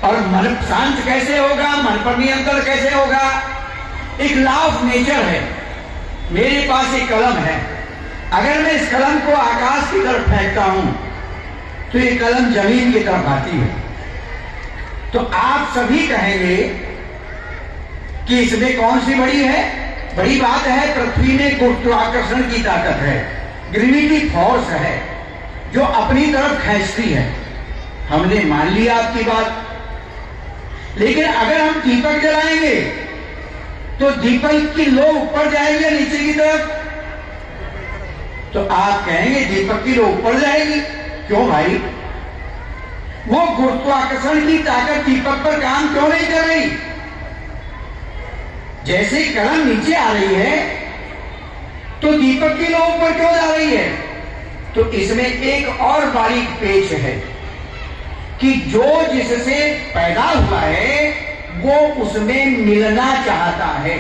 और मन शांत कैसे होगा, मन पर नियंत्रण कैसे होगा? एक लॉ ऑफ नेचर है। मेरे पास एक कलम है, अगर मैं इस कलम को आकाश की तरफ फेंकता हूं तो ये कलम जमीन की तरफ आती है। तो आप सभी कहेंगे कि इसमें कौन सी बड़ी है? बड़ी बात है, पृथ्वी में गुरुत्वाकर्षण की ताकत है, ग्रेविटी फोर्स है जो अपनी तरफ खींचती है। हमने मान लिया आपकी बात। लेकिन अगर हम दीपक जलाएंगे तो दीपक की लो ऊपर जाएगी या नीचे की तरफ? तो आप कहेंगे दीपक की लो ऊपर जाएगी। क्यों भाई? वो गुरुत्वाकर्षण की ताकत दीपक पर काम क्यों नहीं कर रही? जैसे कलम नीचे आ रही है तो दीपक की लो ऊपर क्यों जा रही है? तो इसमें एक और बारीक पेच है कि जो जिससे पैदा हुआ है वो उसमें मिलना चाहता है।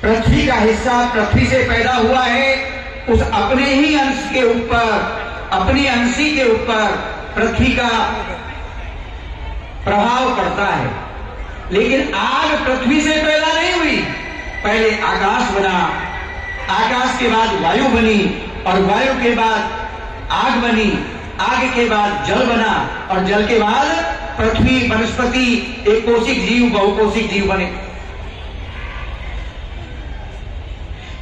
पृथ्वी का हिस्सा पृथ्वी से पैदा हुआ है, उस अपने ही अंश के ऊपर, अपनी अंशी के ऊपर पृथ्वी का प्रभाव पड़ता है। लेकिन आग पृथ्वी से पैदा नहीं हुई, पहले आकाश बना, आकाश के बाद वायु बनी, और वायु के बाद आग बनी, आग के बाद जल बना, और जल के बाद पृथ्वी, वनस्पति, एक कोशिक जीव, बहुकोशिक जीव बने।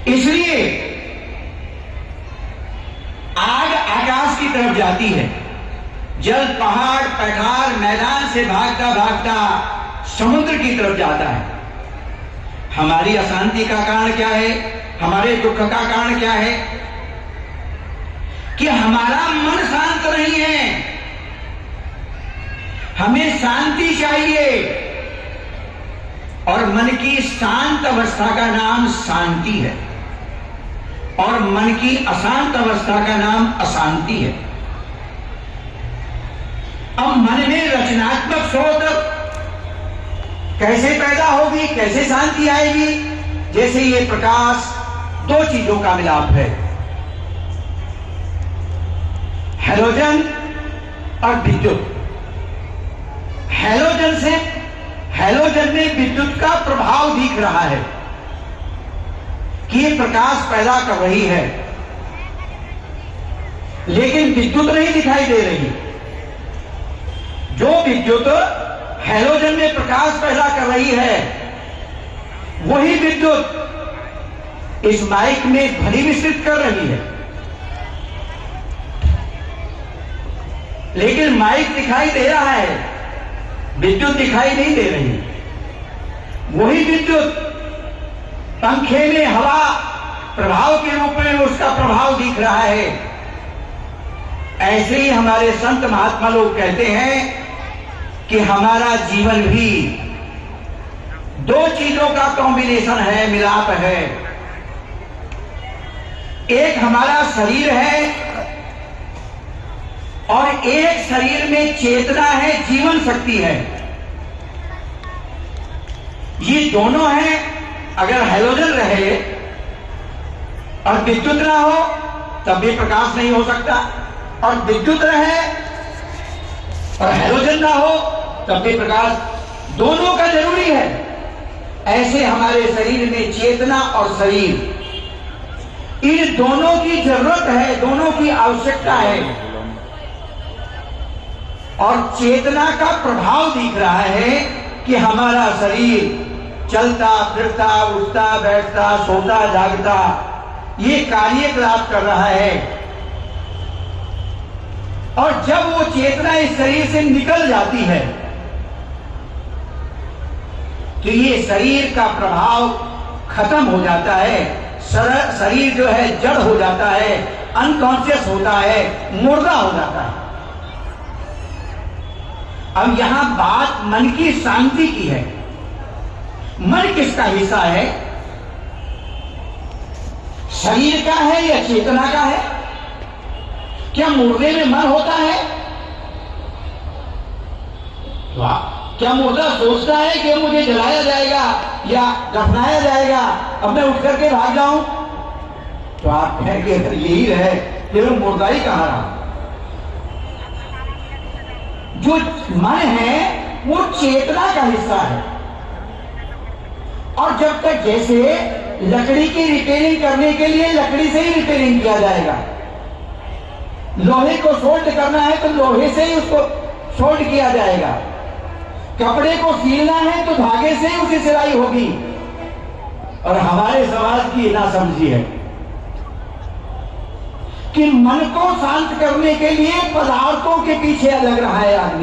इसलिए आग आकाश की तरफ जाती है, जल पहाड़, पठार, मैदान से भागता भागता समुद्र की तरफ जाता है। हमारी अशांति का कारण क्या है? हमारे दुख का कारण क्या है? कि हमारा मन शांत नहीं है। हमें शांति चाहिए, और मन की शांत अवस्था का नाम शांति है, और मन की अशांत अवस्था का नाम अशांति है। अब मन में रचनात्मक सोच कैसे पैदा होगी, कैसे शांति आएगी? जैसे ये प्रकाश दो चीजों का मिलाप है, हैलोजन और विद्युत। हैलोजन से, हैलोजन में विद्युत का प्रभाव दिख रहा है कि ये प्रकाश पैदा कर रही है, लेकिन विद्युत नहीं दिखाई दे रही। जो विद्युत हैलोजन में प्रकाश पैदा कर रही है, वही विद्युत इस माइक में ध्वनि मिश्रित कर रही है। लेकिन माइक दिखाई दे रहा है, विद्युत दिखाई नहीं दे रही। वही विद्युत पंखे में हवा प्रभाव के रूप में उसका प्रभाव दिख रहा है। ऐसे ही हमारे संत महात्मा लोग कहते हैं कि हमारा जीवन भी दो चीजों का कॉम्बिनेशन है, मिलाप है। एक हमारा शरीर है, और एक शरीर में चेतना है, जीवन शक्ति है। ये दोनों हैं। अगर हैलोजन रहे और विद्युत ना हो तब भी प्रकाश नहीं हो सकता, और विद्युत रहे और हैलोजन ना हो तब भी प्रकाश, दोनों का जरूरी है। ऐसे हमारे शरीर में चेतना और शरीर, इन दोनों की जरूरत है, दोनों की आवश्यकता है। और चेतना का प्रभाव दिख रहा है कि हमारा शरीर चलता फिरता, उठता बैठता, सोता जागता, ये कार्यकलाप कर रहा है। और जब वो चेतना इस शरीर से निकल जाती है तो ये शरीर का प्रभाव खत्म हो जाता है, शरीर जो है जड़ हो जाता है, अनकॉन्शियस होता है, मुर्दा हो जाता है। अब यहां बात मन की शांति की है। मन किसका हिस्सा है? शरीर का है या चेतना का है? क्या मुर्दे में मन होता है? क्या मुर्दा सोचता है कि मुझे जलाया जाएगा या दफनाया जाएगा, अब मैं उठ करके भाग जाऊं? तो आप कहेंगे अगर यही रहे फिर मुर्दा ही कहां रहा। जो मन है वो चेतना का हिस्सा है। और जब तक जैसे लकड़ी की रिपेयरिंग करने के लिए लकड़ी से ही रिपेयरिंग किया जाएगा, लोहे को सोल्ड करना है तो लोहे से ही उसको सोल्ड किया जाएगा, कपड़े को सीलना है तो धागे से ही उसकी सिलाई होगी। और हमारे समाज की नासमझी है कि मन को शांत करने के लिए पदार्थों के पीछे लग रहा है आदमी।